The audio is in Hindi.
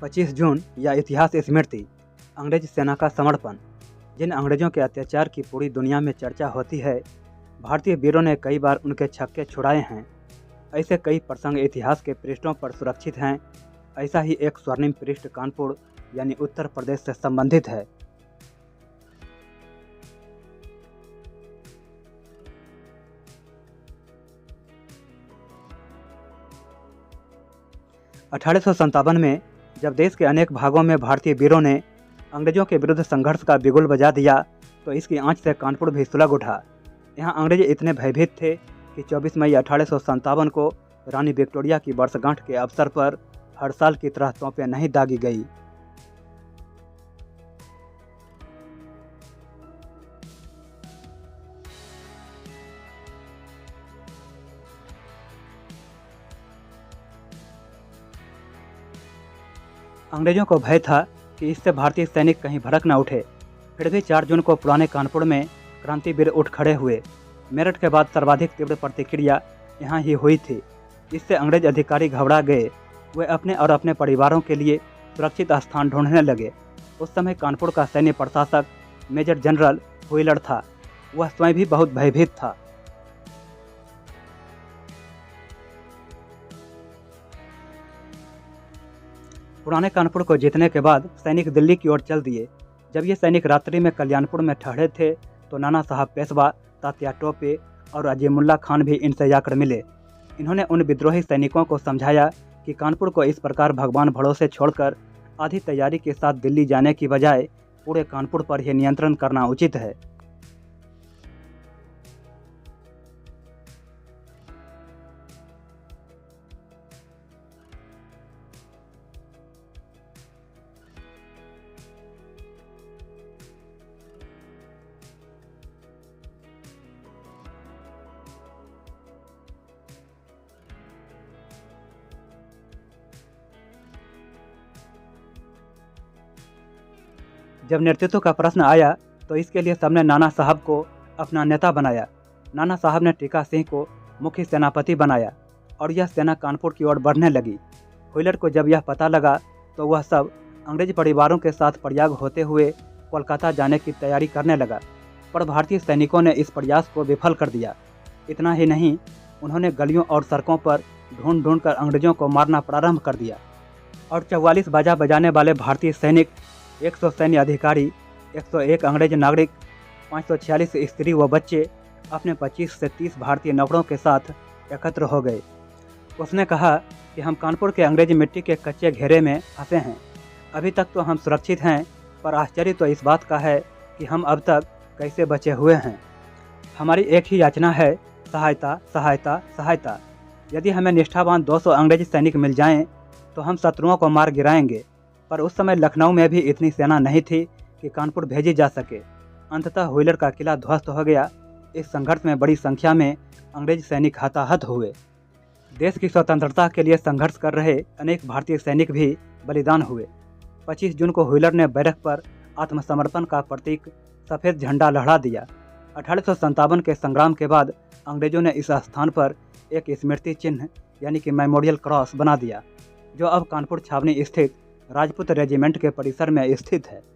25 जून या इतिहास स्मृति, अंग्रेज सेना का समर्पण। जिन अंग्रेजों के अत्याचार की पूरी दुनिया में चर्चा होती है, भारतीय वीरों ने कई बार उनके छक्के छुड़ाए हैं। ऐसे कई प्रसंग इतिहास के पृष्ठों पर सुरक्षित हैं। ऐसा ही एक स्वर्णिम पृष्ठ कानपुर यानी उत्तर प्रदेश से संबंधित है। अठारह में जब देश के अनेक भागों में भारतीय वीरों ने अंग्रेजों के विरुद्ध संघर्ष का बिगुल बजा दिया, तो इसकी आंच से कानपुर भी सुलग उठा। यहाँ अंग्रेज इतने भयभीत थे कि 24 मई 1857 को रानी विक्टोरिया की वर्षगांठ के अवसर पर हर साल की तरह तोपें नहीं दागी गई। अंग्रेजों को भय था कि इससे भारतीय सैनिक कहीं भड़क न उठे। फिर भी 4 जून को पुराने कानपुर में क्रांतिवीर उठ खड़े हुए। मेरठ के बाद सर्वाधिक तीव्र प्रतिक्रिया यहाँ ही हुई थी। इससे अंग्रेज अधिकारी घबरा गए। वे अपने और अपने परिवारों के लिए सुरक्षित स्थान ढूंढने लगे। उस समय कानपुर का सैन्य प्रशासक मेजर जनरल व्हीलर था। वह स्वयं भी बहुत भयभीत था। पुराने कानपुर को जीतने के बाद सैनिक दिल्ली की ओर चल दिए। जब ये सैनिक रात्रि में कल्याणपुर में ठहरे थे, तो नाना साहब पेशवा, तात्या टोपे और अजीमुल्ला खान भी इनसे जाकर मिले। इन्होंने उन विद्रोही सैनिकों को समझाया कि कानपुर को इस प्रकार भगवान भरोसे छोड़कर आधी तैयारी के साथ दिल्ली जाने की बजाय पूरे कानपुर पर ही नियंत्रण करना उचित है। जब नेतृत्व का प्रश्न आया, तो इसके लिए सबने नाना साहब को अपना नेता बनाया। नाना साहब ने टीका सिंह को मुख्य सेनापति बनाया और यह सेना कानपुर की ओर बढ़ने लगी। व्हीलर को जब यह पता लगा, तो वह सब अंग्रेज परिवारों के साथ प्रयाग होते हुए कोलकाता जाने की तैयारी करने लगा। पर भारतीय सैनिकों ने इस प्रयास को विफल कर दिया। इतना ही नहीं, उन्होंने गलियों और सड़कों पर ढूंढ ढूंढ कर अंग्रेजों को मारना प्रारंभ कर दिया और 44 बाजा बजाने वाले भारतीय सैनिक, 100 सैन्य अधिकारी, 101 अंग्रेज नागरिक, 546 स्त्री व बच्चे अपने 25 से 30 भारतीय नौकरों के साथ एकत्र हो गए। उसने कहा कि हम कानपुर के अंग्रेज मिट्टी के कच्चे घेरे में फंसे हैं। अभी तक तो हम सुरक्षित हैं, पर आश्चर्य तो इस बात का है कि हम अब तक कैसे बचे हुए हैं। हमारी एक ही याचना है, सहायता, सहायता, सहायता। यदि हमें निष्ठावान 200 अंग्रेज सैनिक मिल जाएं, तो हम शत्रुओं को मार गिराएंगे। पर उस समय लखनऊ में भी इतनी सेना नहीं थी कि कानपुर भेजी जा सके। अंततः व्हीलर का किला ध्वस्त हो गया। इस संघर्ष में बड़ी संख्या में अंग्रेज सैनिक हताहत हुए। देश की स्वतंत्रता के लिए संघर्ष कर रहे अनेक भारतीय सैनिक भी बलिदान हुए। 25 जून को व्हीलर ने बैरक पर आत्मसमर्पण का प्रतीक सफ़ेद झंडा लहरा दिया। 1857 के संग्राम के बाद अंग्रेजों ने इस स्थान पर एक स्मृति चिन्ह यानी कि मेमोरियल क्रॉस बना दिया, जो अब कानपुर छावनी स्थित राजपूत रेजिमेंट के परिसर में स्थित है।